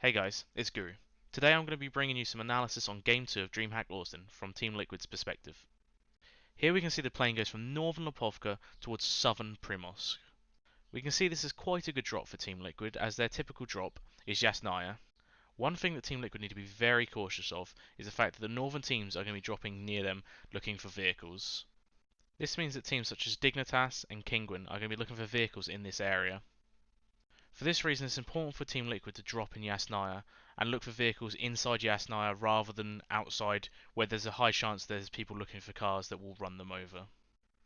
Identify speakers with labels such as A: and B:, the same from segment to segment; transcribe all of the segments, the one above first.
A: Hey guys, it's Guru. Today I'm going to be bringing you some analysis on Game 2 of DreamHack Austin from Team Liquid's perspective. Here we can see the plane goes from northern Lipovka towards southern Primorsk. We can see this is quite a good drop for Team Liquid, as their typical drop is Yasnaya. One thing that Team Liquid need to be very cautious of is the fact that the northern teams are going to be dropping near them looking for vehicles. This means that teams such as Dignitas and Kinguin are going to be looking for vehicles in this area. For this reason, it's important for Team Liquid to drop in Yasnaya and look for vehicles inside Yasnaya rather than outside, where there's a high chance there's people looking for cars that will run them over.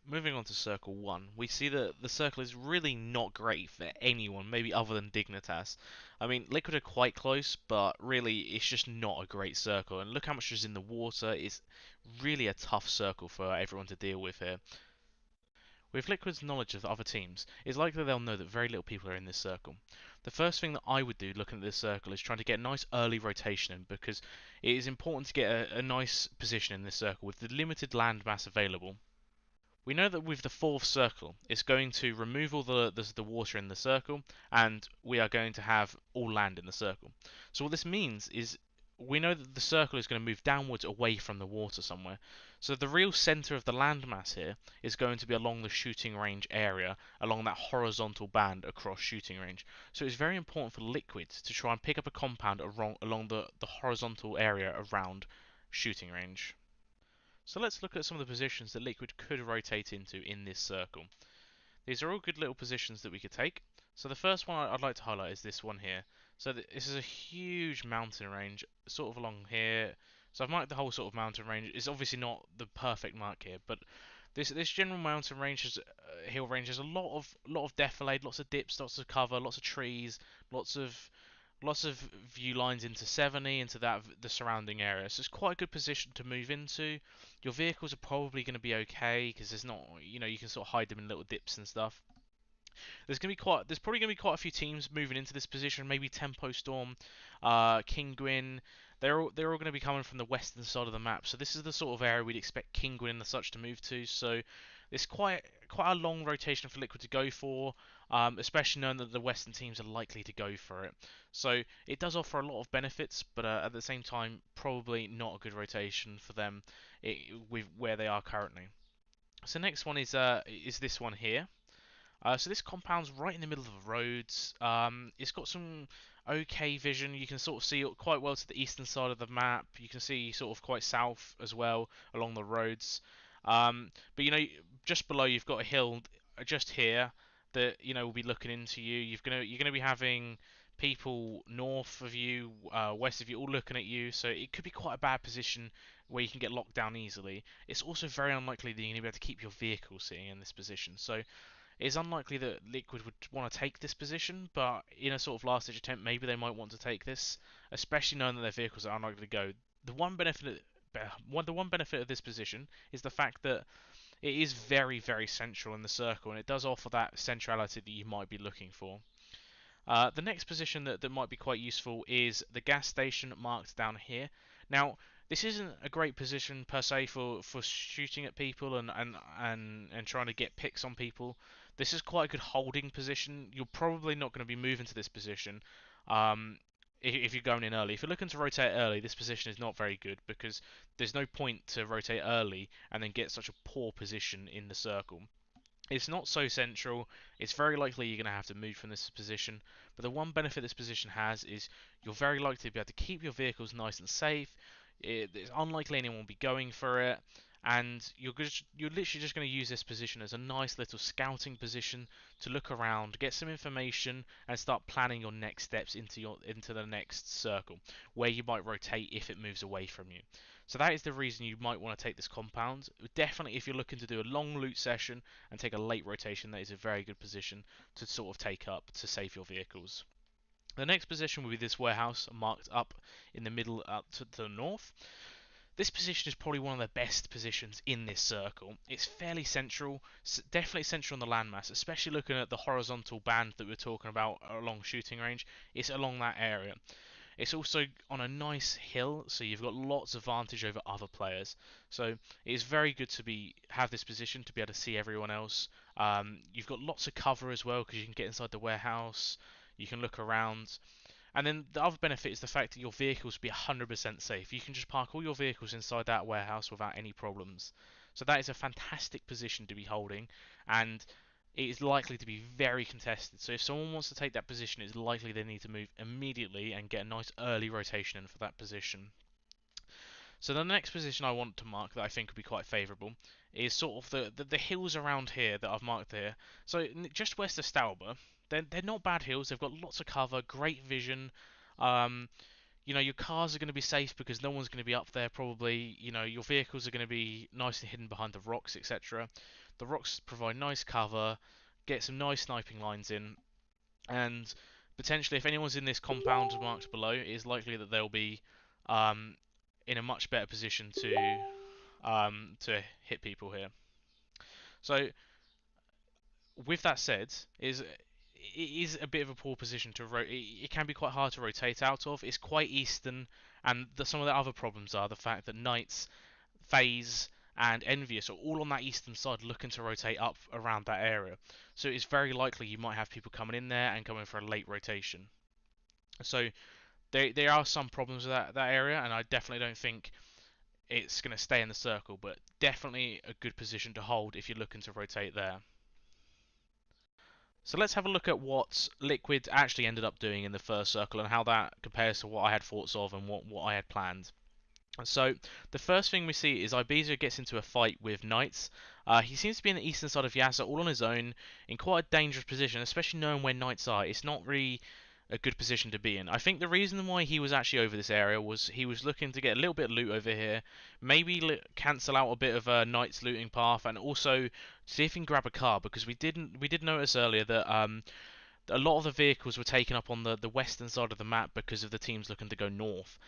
A: Moving on to Circle 1, we see that the circle is really not great for anyone, maybe other than Dignitas. I mean, Liquid are quite close, but really it's just not a great circle. And look how much is in the water, it's really a tough circle for everyone to deal with here. With Liquid's knowledge of other teams, it's likely they'll know that very little people are in this circle. The first thing that I would do looking at this circle is trying to get a nice early rotation in, because it is important to get a nice position in this circle with the limited land mass available. We know that with the fourth circle, it's going to remove all the water in the circle, and we are going to have all land in the circle. So what this means is we know that the circle is going to move downwards away from the water somewhere. So the real centre of the landmass here is going to be along the shooting range area, along that horizontal band across shooting range. So it's very important for Liquid to try and pick up a compound along the horizontal area around shooting range. So let's look at some of the positions that Liquid could rotate into in this circle. These are all good little positions that we could take. So the first one I'd like to highlight is this one here. So this is a huge mountain range, sort of along here. So I've marked the whole sort of mountain range. It's obviously not the perfect mark here, but this general mountain range has hill range has a lot of defilade, lots of dips, lots of cover, lots of trees, lots of view lines into 70, into the surrounding area. So it's quite a good position to move into. Your vehicles are probably going to be okay because there's not, you can sort of hide them in little dips and stuff. There's probably going to be quite a few teams moving into this position. Maybe Tempo Storm, Kinguin. They're all going to be coming from the western side of the map. So this is the sort of area we'd expect Kinguin and the such to move to. So it's quite a long rotation for Liquid to go for, especially knowing that the western teams are likely to go for it. So it does offer a lot of benefits, but at the same time, probably not a good rotation for them with where they are currently. So next one is this one here. So this compound's right in the middle of the roads. It's got some okay vision. You can sort of see it quite well to the eastern side of the map. You can see sort of quite south as well along the roads. But just below you've got a hill just here that will be looking into you. You're gonna be having people north of you, west of you, all looking at you. So it could be quite a bad position where you can get locked down easily. It's also very unlikely that you're gonna be able to keep your vehicle sitting in this position. So it's unlikely that Liquid would want to take this position, but in a sort of last-ditch attempt, maybe they might want to take this, especially knowing that their vehicles are unlikely to go. The one benefit of this position is the fact that it is very, very central in the circle, and it does offer that centrality that you might be looking for. The next position that might be quite useful is the gas station marked down here. Now, this isn't a great position per se for shooting at people and trying to get picks on people. This is quite a good holding position. You're probably not going to be moving to this position if you're going in early. If you're looking to rotate early, this position is not very good because there's no point to rotate early and then get such a poor position in the circle. It's not so central. It's very likely you're going to have to move from this position. But the one benefit this position has is you're very likely to be able to keep your vehicles nice and safe. It's unlikely anyone will be going for it. And you're literally just going to use this position as a nice little scouting position to look around, get some information, and start planning your next steps into the next circle, where you might rotate if it moves away from you. So that is the reason you might want to take this compound. Definitely, if you're looking to do a long loot session and take a late rotation, that is a very good position to sort of take up to save your vehicles. The next position will be this warehouse marked up in the middle up to the north. This position is probably one of the best positions in this circle. It's fairly central, definitely central on the landmass, especially looking at the horizontal band that we're talking about along shooting range. It's along that area. It's also on a nice hill, so you've got lots of advantage over other players. So it is very good to have this position to be able to see everyone else. You've got lots of cover as well because you can get inside the warehouse, you can look around, And then the other benefit is the fact that your vehicles will be 100% safe. You can just park all your vehicles inside that warehouse without any problems. So that is a fantastic position to be holding, and it is likely to be very contested. So if someone wants to take that position, it's likely they need to move immediately and get a nice early rotation in for that position. So the next position I want to mark that I think would be quite favourable is sort of the hills around here that I've marked here. So just west of Stauber, they're not bad hills. They've got lots of cover, great vision. Um, your cars are going to be safe because no one's going to be up there probably. Your vehicles are going to be nicely hidden behind the rocks, etc. The rocks provide nice cover, get some nice sniping lines in, and potentially if anyone's in this compound marked below, it is likely that they'll be um, in a much better position to hit people here. So with that said, it is a bit of a poor position to rotate. It can be quite hard to rotate out of. It's quite eastern, and some of the other problems are the fact that Knights, FaZe, and Envious are all on that eastern side looking to rotate up around that area. So it's very likely you might have people coming in there and coming for a late rotation. So there are some problems with that area, and I definitely don't think it's going to stay in the circle, but definitely a good position to hold if you're looking to rotate there. So let's have a look at what Liquid actually ended up doing in the first circle and how that compares to what I had thoughts of and what I had planned. So the first thing we see is Ibiza gets into a fight with Knights. He seems to be in the eastern side of Yasser all on his own in quite a dangerous position, especially knowing where Knights are. It's not really a good position to be in. I think the reason why he was actually over this area was he was looking to get a little bit of loot over here, maybe cancel out a bit of a Knight's looting path, and also see if he can grab a car because we did notice earlier that a lot of the vehicles were taken up on the western side of the map because of the teams looking to go north,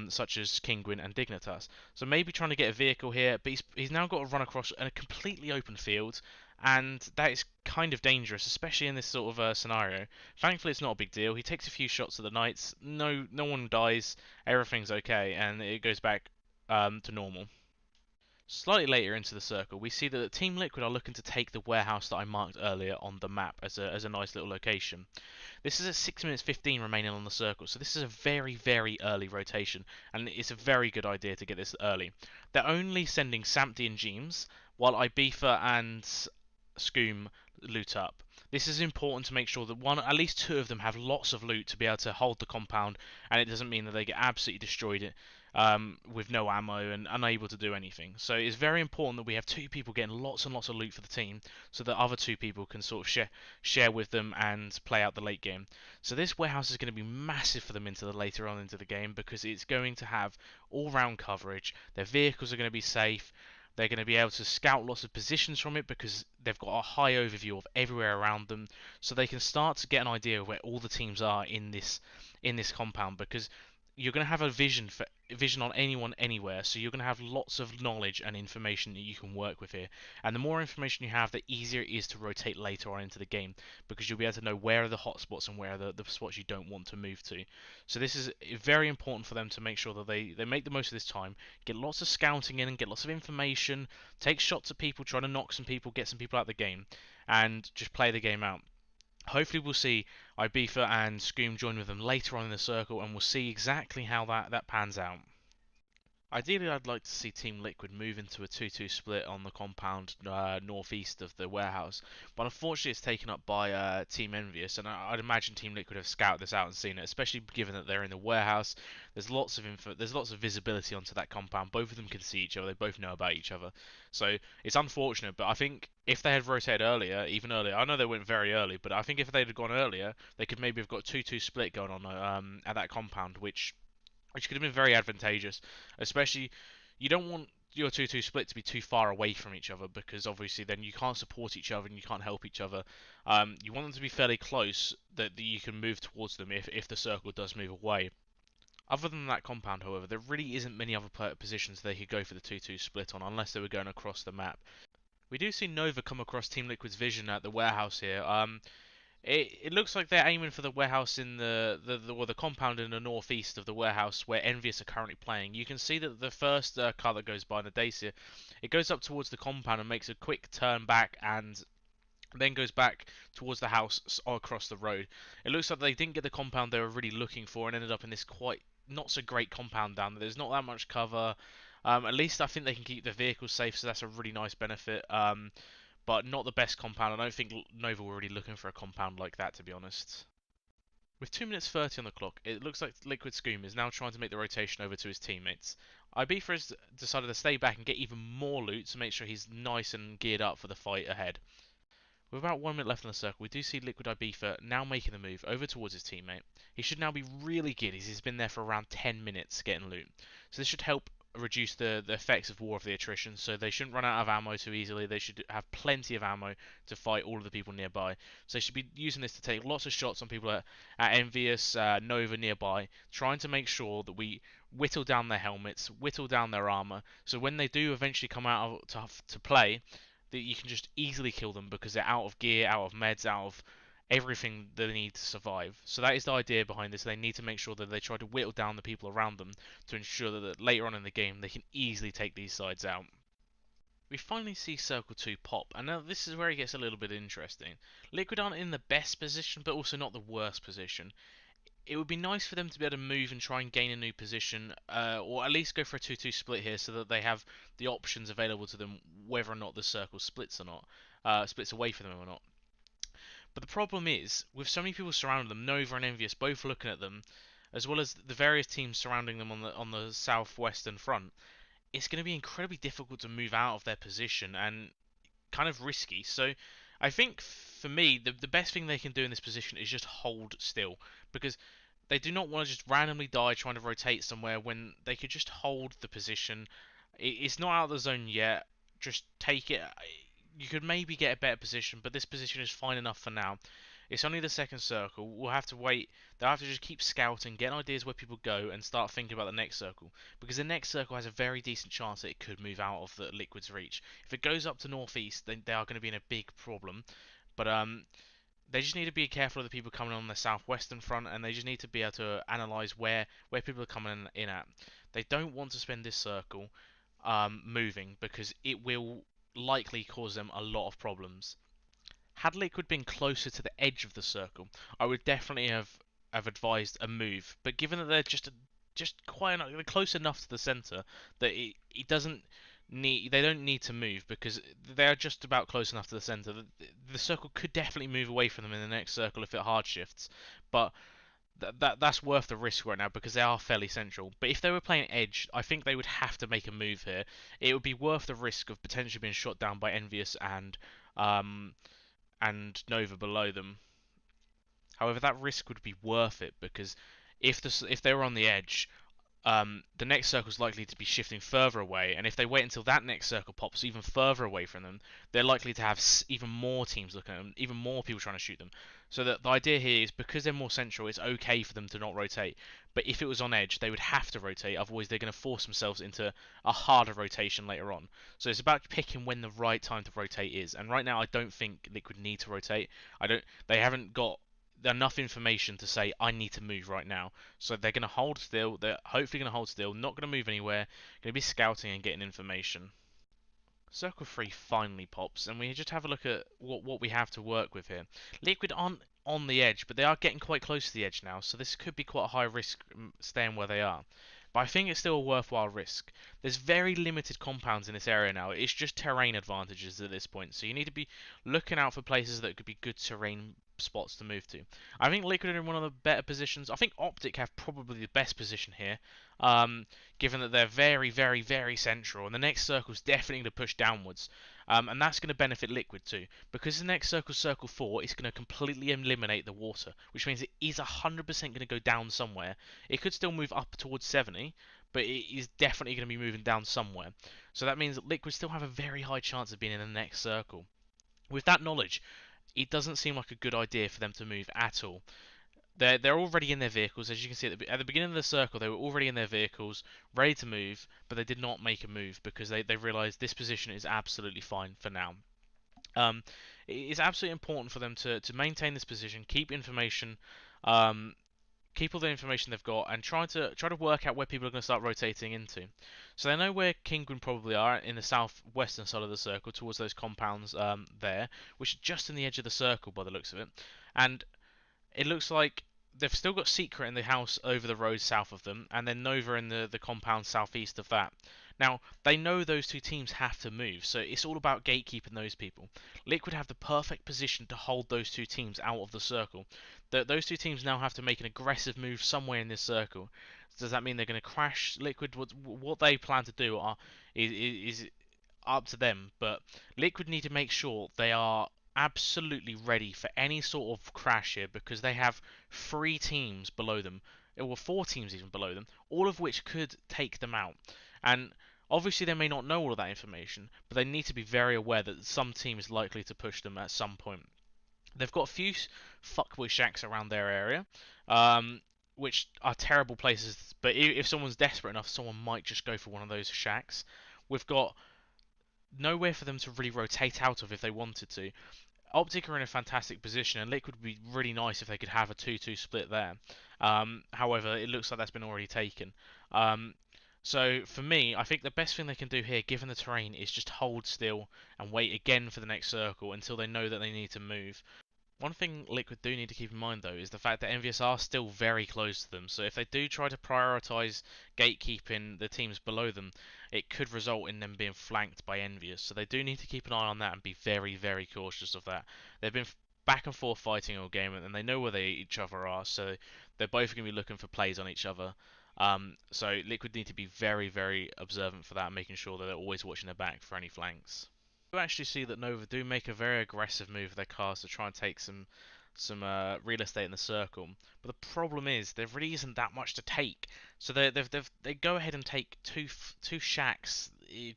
A: such as Kinguin and Dignitas. So maybe trying to get a vehicle here, but he's now got to run across a completely open field, and that is kind of dangerous, especially in this sort of scenario. Thankfully, it's not a big deal. He takes a few shots at the Knights, no one dies, everything's okay, and it goes back to normal. Slightly later into the circle, we see that Team Liquid are looking to take the warehouse that I marked earlier on the map as a nice little location. This is at 6 minutes 15 remaining on the circle, so this is a very, very early rotation, and it's a very good idea to get this early. They're only sending Samty and Jeems, while Ibiza and Scoom loot up. This is important to make sure that at least two of them have lots of loot to be able to hold the compound, and it doesn't mean that they get absolutely destroyed with no ammo and unable to do anything. So it's very important that we have two people getting lots and lots of loot for the team, so that other two people can sort of share with them and play out the late game. So this warehouse is going to be massive for them into the later on into the game because it's going to have all-round coverage. Their vehicles are going to be safe. They're going to be able to scout lots of positions from it because they've got a high overview of everywhere around them, so they can start to get an idea of where all the teams are in this compound because you're going to have a vision on anyone anywhere, so you're going to have lots of knowledge and information that you can work with here. And the more information you have, the easier it is to rotate later on into the game because you'll be able to know where are the hotspots and where are the spots you don't want to move to. So this is very important for them to make sure that they make the most of this time, get lots of scouting in and get lots of information, take shots at people, try to knock some people, get some people out of the game, and just play the game out. Hopefully we'll see Ibiza and Scoom join with them later on in the circle, and we'll see exactly how that pans out. Ideally, I'd like to see Team Liquid move into a 2-2 split on the compound northeast of the warehouse, but unfortunately it's taken up by Team Envious, and I'd imagine Team Liquid have scouted this out and seen it, especially given that they're in the warehouse. There's lots of there's lots of visibility onto that compound. Both of them can see each other. They both know about each other, so it's unfortunate. But I think if they had rotated earlier, even earlier, I know they went very early, but I think if they'd have gone earlier, they could maybe have got a 2-2 split going on at that compound, which could have been very advantageous. Especially, you don't want your 2-2 split to be too far away from each other because obviously then you can't support each other and you can't help each other. You want them to be fairly close that you can move towards them if the circle does move away. Other than that compound, however, there really isn't many other positions they could go for the 2-2 split on unless they were going across the map. We do see Nova come across Team Liquid's vision at the warehouse here. It looks like they're aiming for the warehouse in the compound in the northeast of the warehouse where Envious are currently playing. You can see that the first car that goes by in the Dacia, it goes up towards the compound and makes a quick turn back and then goes back towards the house across the road. It looks like they didn't get the compound they were really looking for and ended up in this quite not so great compound down there. There's not that much cover. At least I think they can keep the vehicles safe, so that's a really nice benefit. But not the best compound. I don't think Nova were really looking for a compound like that, to be honest. With 2 minutes 30 on the clock, it looks like Liquid Scream is now trying to make the rotation over to his teammates. Ibiza has decided to stay back and get even more loot to make sure he's nice and geared up for the fight ahead. With about 1 minute left in the circle, we do see Liquid Ibiza now making the move over towards his teammate. He should now be really good as he's been there for around 10 minutes getting loot. So this should help reduce the effects of War of the Attrition, so they shouldn't run out of ammo too easily. They should have plenty of ammo to fight all of the people nearby. So they should be using this to take lots of shots on people at Envious, Nova nearby, trying to make sure that we whittle down their helmets, whittle down their armor, so when they do eventually come out to play, that you can just easily kill them because they're out of gear, out of meds, out of everything they need to survive. So that is the idea behind this. They need to make sure that they try to whittle down the people around them to ensure that later on in the game they can easily take these sides out. We finally see Circle 2 pop, and now this is where it gets a little bit interesting. Liquid aren't in the best position, but also not the worst position. It would be nice for them to be able to move and try and gain a new position, or at least go for a 2-2 split here, so that they have the options available to them whether or not the circle splits or not, splits away from them or not. But the problem is, with so many people surrounding them, Nova and Envious both looking at them, as well as the various teams surrounding them on the southwestern front, it's going to be incredibly difficult to move out of their position and kind of risky. So I think for me, the best thing they can do in this position is just hold still, because they do not want to just randomly die trying to rotate somewhere when they could just hold the position. It's not out of the zone yet. Just take it. You could maybe get a better position, but this position is fine enough for now. It's only the second circle. We'll have to wait. They'll have to just keep scouting, get ideas where people go, and start thinking about the next circle. Because the next circle has a very decent chance that it could move out of the Liquid's reach. If it goes up to northeast, then they are going to be in a big problem. But they just need to be careful of the people coming on the southwestern front, and they just need to be able to analyse where people are coming in at. They don't want to spend this circle moving, because it will likely cause them a lot of problems. Had Liquid been closer to the edge of the circle, I would definitely have advised a move. But given that they're just quite enough, they're close enough to the center that it doesn't need they don't need to move, because they're just about close enough to the center. The circle could definitely move away from them in the next circle if it hard shifts, but that's worth the risk right now because they are fairly central. But if they were playing edge, I think they would have to make a move here. It would be worth the risk of potentially being shot down by Envious and Nova below them. However, that risk would be worth it, because if they were on the edge, the next circle is likely to be shifting further away, and if they wait until that next circle pops even further away from them, they're likely to have even more teams looking at them, even more people trying to shoot them. So the idea here is, because they're more central, it's okay for them to not rotate. But if it was on edge, they would have to rotate, otherwise they're going to force themselves into a harder rotation later on. So it's about picking when the right time to rotate is, and right now I don't think Liquid need to rotate. They haven't got enough information to say I need to move right now. So they're going to hold still. They're hopefully going to hold still, not going to move anywhere. Going to be scouting and getting information. Circle 3 finally pops, and we just have a look at what we have to work with here. Liquid aren't on the edge, but they are getting quite close to the edge now, so this could be quite a high risk staying where they are. But I think it's still a worthwhile risk. There's very limited compounds in this area now. It's just terrain advantages at this point, so you need to be looking out for places that could be good terrain spots to move to. I think Liquid are in one of the better positions. I think Optic have probably the best position here, given that they're very, very, very central, and the next circle is definitely going to push downwards. And that's going to benefit Liquid too, because the next circle, Circle 4, is going to completely eliminate the water, which means it is 100% going to go down somewhere. It could still move up towards 70, but it is definitely going to be moving down somewhere. So that means that Liquid still have a very high chance of being in the next circle. With that knowledge, it doesn't seem like a good idea for them to move at all. They're already in their vehicles, as you can see at the beginning of the circle. They were already in their vehicles, ready to move, but they did not make a move because they realised this position is absolutely fine for now. It's absolutely important for them to maintain this position, keep information keep all the information they've got, and try to work out where people are going to start rotating into. So they know where Kingwin probably are in the southwestern side of the circle, towards those compounds there, which are just in the edge of the circle by the looks of it. And it looks like they've still got Secret in the house over the road south of them, and then Nova in the compound southeast of that. Now, they know those two teams have to move, so it's all about gatekeeping those people. Liquid have the perfect position to hold those two teams out of the circle. Those two teams now have to make an aggressive move somewhere in this circle. Does that mean they're going to crash Liquid? What they plan to do is up to them, but Liquid need to make sure they are absolutely ready for any sort of crash here, because they have three teams below them, or four teams even below them, all of which could take them out. And obviously they may not know all of that information, but they need to be very aware that some team is likely to push them at some point. They've got a few fuckboy shacks around their area, um, which are terrible places, but if someone's desperate enough, someone might just go for one of those shacks. We've got nowhere for them to really rotate out of if they wanted to. Optic are in a fantastic position, and Liquid would be really nice if they could have a 2-2 split there. However, it looks like that's been already taken. Um, so for me, I think the best thing they can do here, given the terrain, is just hold still and wait again for the next circle until they know that they need to move. One thing Liquid do need to keep in mind, though, is the fact that Envious are still very close to them, so if they do try to prioritise gatekeeping the teams below them, it could result in them being flanked by Envious, so they do need to keep an eye on that and be very, very cautious of that. They've been back and forth fighting all game, and they know where each other are, so they're both going to be looking for plays on each other. So Liquid need to be very, very observant for that, making sure that they're always watching their back for any flanks. You actually see that Nova do make a very aggressive move with their cars to try and take some real estate in the circle. But the problem is there really isn't that much to take. So they go ahead and take two shacks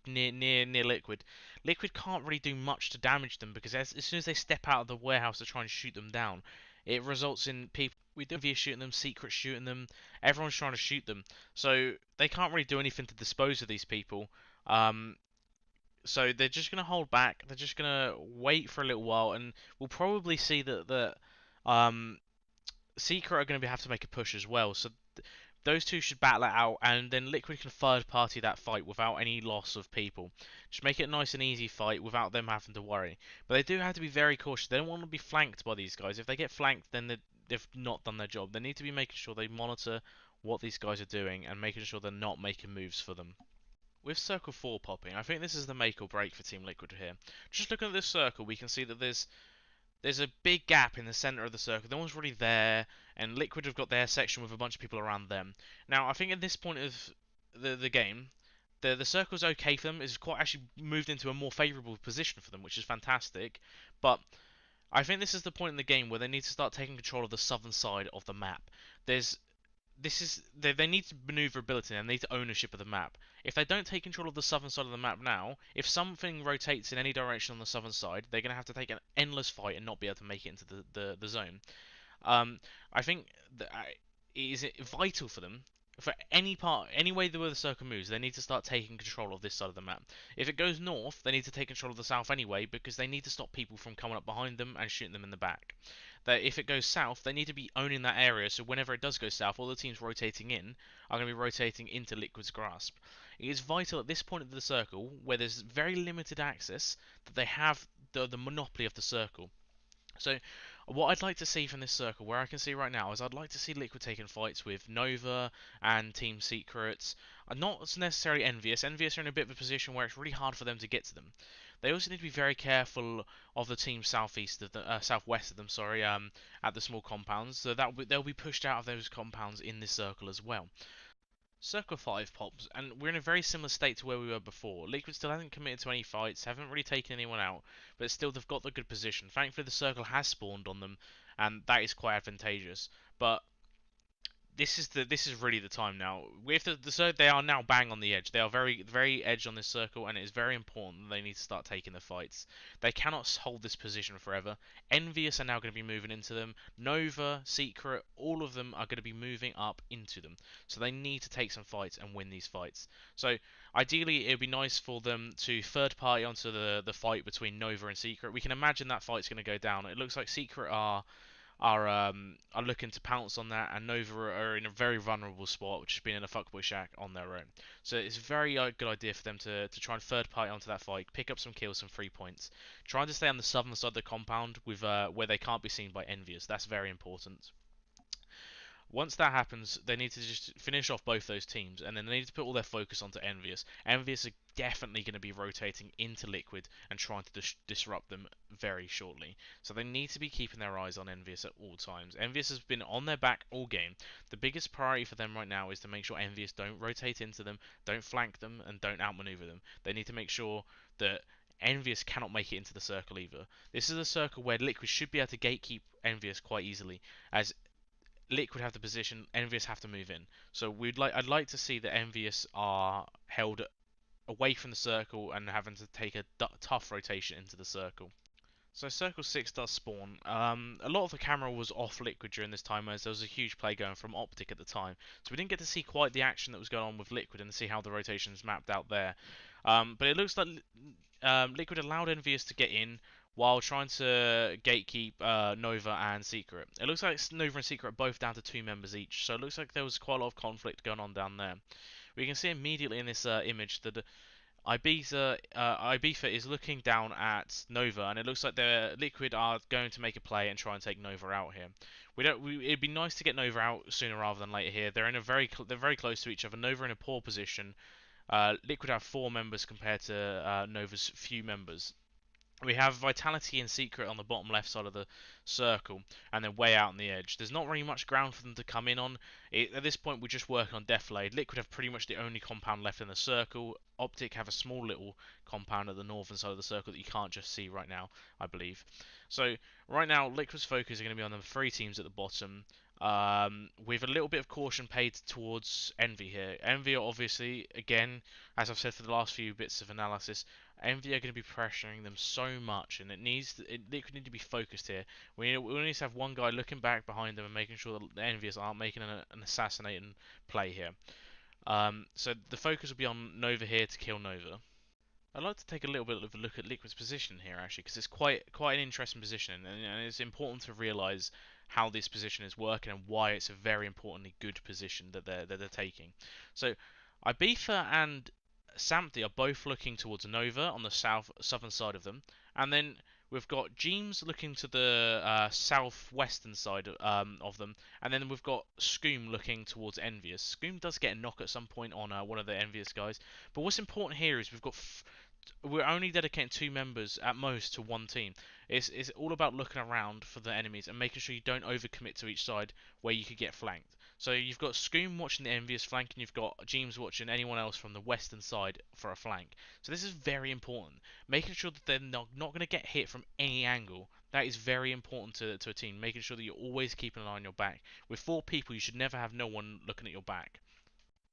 A: near Liquid. Liquid can't really do much to damage them, because as soon as they step out of the warehouse to try and shoot them down, it results in people we do via shooting them, Secret shooting them, everyone's trying to shoot them. So they can't really do anything to dispose of these people. Um, so they're just going to hold back. They're just going to wait for a little while, and we'll probably see that um, Secret are going to have to make a push as well. So those two should battle it out, and then Liquid can third party that fight without any loss of people. Just make it a nice and easy fight without them having to worry. But they do have to be very cautious. They don't want to be flanked by these guys. If they get flanked, then they've not done their job. They need to be making sure they monitor what these guys are doing and making sure they're not making moves for them. With Circle 4 popping, I think this is the make or break for Team Liquid here. Just looking at this circle, we can see that there's a big gap in the centre of the circle. No one's really there, and Liquid have got their section with a bunch of people around them. Now, I think at this point of the game, the circle's okay for them. It's quite actually moved into a more favourable position for them, which is fantastic. But I think this is the point in the game where they need to start taking control of the southern side of the map. There's they need maneuverability and they need ownership of the map. If they don't take control of the southern side of the map now, if something rotates in any direction on the southern side, they're going to have to take an endless fight and not be able to make it into the zone. I think that it is vital for them, for any way the circle moves, they need to start taking control of this side of the map. If it goes north, they need to take control of the south anyway, because they need to stop people from coming up behind them and shooting them in the back. That if it goes south, they need to be owning that area, so whenever it does go south, all the teams rotating in are going to be rotating into Liquid's grasp. It is vital at this point of the circle, where there's very limited access, that they have the monopoly of the circle. So what I'd like to see from this circle, where I can see right now, is I'd like to see Liquid taking fights with Nova and Team Secrets. Not necessarily Envious. Envious are in a bit of a position where it's really hard for them to get to them. They also need to be very careful of the team southeast of the southwest of them, sorry, at the small compounds. So they'll be pushed out of those compounds in this circle as well. Circle 5 pops, and we're in a very similar state to where we were before. Liquid still hasn't committed to any fights, haven't really taken anyone out, but still they've got the good position. Thankfully the circle has spawned on them, and that is quite advantageous. But this is really the time now. With they are now bang on the edge. They are very edge on this circle, and it is very important that they need to start taking the fights. They cannot hold this position forever. Envious are now going to be moving into them. Nova, Secret, all of them are going to be moving up into them. So they need to take some fights and win these fights. So ideally, it would be nice for them to third party onto the fight between Nova and Secret. We can imagine that fight's going to go down. It looks like Secret are are looking to pounce on that, and Nova are in a very vulnerable spot, which has been in a fuckboy shack on their own. So it's a very good idea for them to try and third party onto that fight, pick up some kills, some 3 points, trying to stay on the southern side of the compound with where they can't be seen by Envious. That's very important. Once that happens, they need to just finish off both those teams, and then they need to put all their focus onto Envious. Envious are definitely going to be rotating into Liquid and trying to disrupt them very shortly. So they need to be keeping their eyes on Envious at all times. Envious has been on their back all game. The biggest priority for them right now is to make sure Envious don't rotate into them, don't flank them, and don't outmaneuver them. They need to make sure that Envious cannot make it into the circle either. This is a circle where Liquid should be able to gatekeep Envious quite easily, as Liquid have the position, Envious have to move in. So I'd like to see that Envious are held away from the circle and having to take a tough rotation into the circle. So Circle 6 does spawn. A lot of the camera was off Liquid during this time as there was a huge play going from Optic at the time. So we didn't get to see quite the action that was going on with Liquid and see how the rotations mapped out there. But it looks like Liquid allowed Envious to get in while trying to gatekeep Nova and Secret. It looks like Nova and Secret are both down to 2 members each, so it looks like there was quite a lot of conflict going on down there. We can see immediately in this image that Ibiza is looking down at Nova, and it looks like the Liquid are going to make a play and try and take Nova out here. It'd be nice to get Nova out sooner rather than later here. They're very close to each other. Nova in a poor position. Liquid have 4 members compared to Nova's few members. We have Vitality and Secret on the bottom left side of the circle, and then way out on the edge. There's not really much ground for them to come in on. At this point, we're just working on Defilade. Liquid have pretty much the only compound left in the circle. Optic have a small little compound at the northern side of the circle that you can't just see right now, I believe. So, right now, Liquid's focus is going to be on the 3 teams at the bottom. With a little bit of caution paid towards Envy here. Envy are obviously, again, as I've said for the last few bits of analysis, Envy are going to be pressuring them so much, and Liquid need to be focused here. We need to have one guy looking back behind them and making sure that the Envious aren't making an assassinating play here. So the focus will be on Nova here to kill Nova. I'd like to take a little bit of a look at Liquid's position here, actually, because it's quite an interesting position, and it's important to realise how this position is working and why it's a very importantly good position that they're taking. So, Ibiza and Samti are both looking towards Nova on the southern side of them, and then we've got Jeems looking to the southwestern side of them, and then we've got Scoom looking towards Envious. Scoom does get a knock at some point on one of the Envious guys, but what's important here is we're only dedicating 2 members at most to one team. It's all about looking around for the enemies and making sure you don't overcommit to each side where you could get flanked. So you've got Scoom watching the Envious flank, and you've got James watching anyone else from the western side for a flank. So this is very important. Making sure that they're not going to get hit from any angle. That is very important to a team. Making sure that you're always keeping an eye on your back. With 4 people, you should never have no one looking at your back.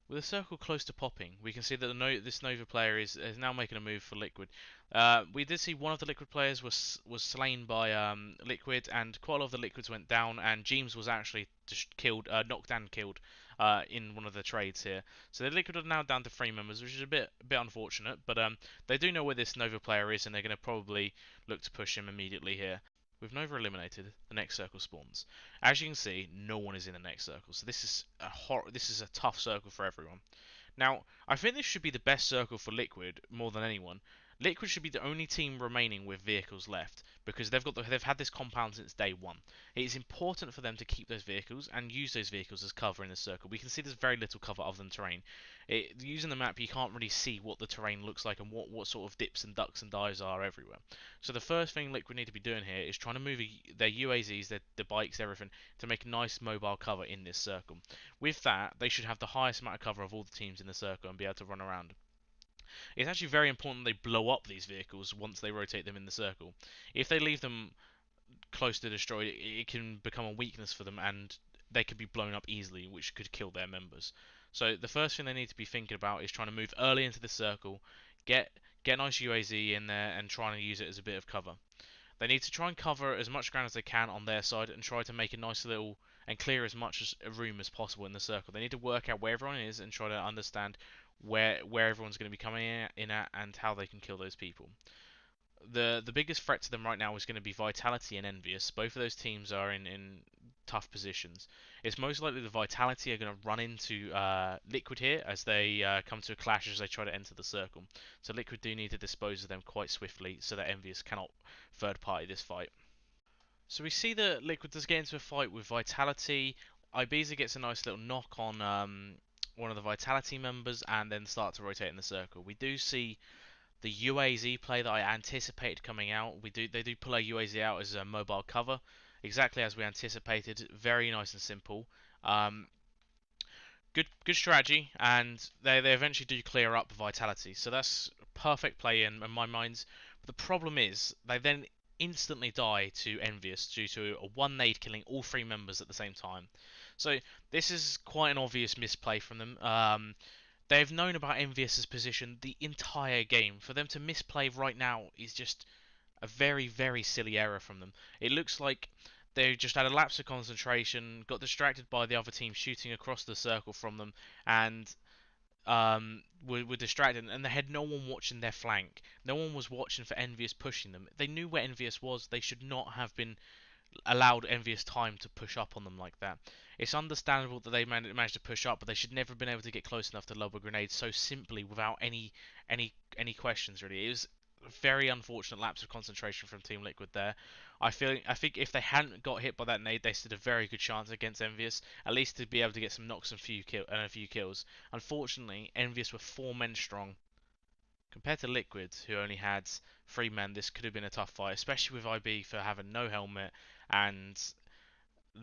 A: With a circle close to popping, we can see that this Nova player is now making a move for Liquid. We did see one of the Liquid players was slain by Liquid, and quite a lot of the Liquids went down, and James was actually just knocked and killed in one of the trades here. So the Liquid are now down to 3 members, which is a bit unfortunate, but they do know where this Nova player is, and they're going to probably look to push him immediately here. With Nova eliminated, the next circle spawns. As you can see, no one is in the next circle, so this is a tough circle for everyone. Now, I think this should be the best circle for Liquid more than anyone. Liquid should be the only team remaining with vehicles left because they've had this compound since day one. It is important for them to keep those vehicles and use those vehicles as cover in the circle. We can see there's very little cover other than terrain. Using the map, you can't really see what the terrain looks like and what sort of dips and ducks and dives are everywhere. So the first thing Liquid need to be doing here is trying to move their UAZs, their bikes, everything to make a nice mobile cover in this circle. With that, they should have the highest amount of cover of all the teams in the circle and be able to run around. It's actually very important they blow up these vehicles once they rotate them in the circle. If they leave them close to destroyed, it can become a weakness for them and they could be blown up easily, which could kill their members. So the first thing they need to be thinking about is trying to move early into the circle, get nice UAZ in there and trying to use it as a bit of cover. They need to try and cover as much ground as they can on their side and try to make a nice little and clear as much room as possible in the circle. They need to work out where everyone is and try to understand where everyone's going to be coming in at and how they can kill those people. The biggest threat to them right now is going to be Vitality and Envious. Both of those teams are in tough positions. It's most likely the Vitality are going to run into Liquid here as they come to a clash as they try to enter the circle. So Liquid do need to dispose of them quite swiftly so that Envious cannot third party this fight. So we see that Liquid does get into a fight with Vitality. Ibiza gets a nice little knock on one of the Vitality members and then start to rotate in the circle. We do see the UAZ play that I anticipated coming out. They do pull a UAZ out as a mobile cover, exactly as we anticipated. Very nice and simple. Um, good strategy, and they eventually do clear up Vitality. So that's perfect play in my mind. But the problem is they then instantly die to Envious due to a one nade killing all three members at the same time. So this is quite an obvious misplay from them. They've known about Envious's position the entire game. For them to misplay right now is just a very, very silly error from them. It looks like they just had a lapse of concentration, got distracted by the other team shooting across the circle from them, and were distracted, and they had no one watching their flank. No one was watching for Envious pushing them. They knew where Envious was. They should not have been allowed Envious time to push up on them like that. It's understandable that they managed to push up, but they should never have been able to get close enough to lob a grenade so simply without any questions really. It was a very unfortunate lapse of concentration from Team Liquid there. I think if they hadn't got hit by that nade, they stood a very good chance against Envious, at least to be able to get some knocks and a few kills. Unfortunately, Envious were 4 men strong. Compared to Liquid, who only had 3 men, this could have been a tough fight, especially with IB for having no helmet and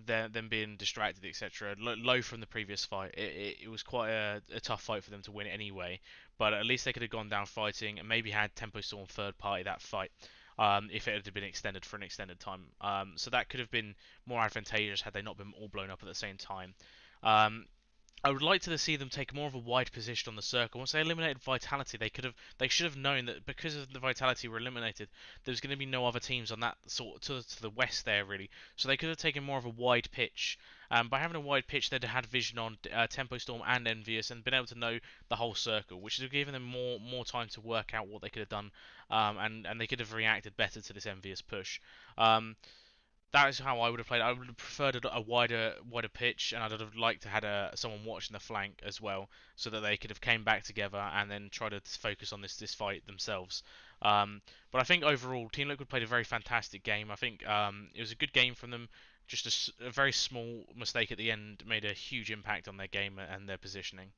A: them being distracted, etc. Low from the previous fight. It was quite a tough fight for them to win anyway, but at least they could have gone down fighting and maybe had Tempo Storm third party that fight. If it had been extended for an extended time. So that could have been more advantageous had they not been all blown up at the same time. Um, I would like to see them take more of a wide position on the circle. Once they eliminated Vitality, they should have known that because of the Vitality were eliminated, there's going to be no other teams on that sort to the west there really. So they could have taken more of a wide pitch. By having a wide pitch, they'd have had vision on Tempo Storm and Envious and been able to know the whole circle, which would have given them more time to work out what they could have done, and they could have reacted better to this Envious push. Um, that is how I would have played. I would have preferred a wider pitch, and I'd have liked to had someone watching the flank as well, so that they could have came back together and then tried to focus on this fight themselves. But I think overall, Team Liquid played a very fantastic game. I think it was a good game from them. Just a very small mistake at the end made a huge impact on their game and their positioning.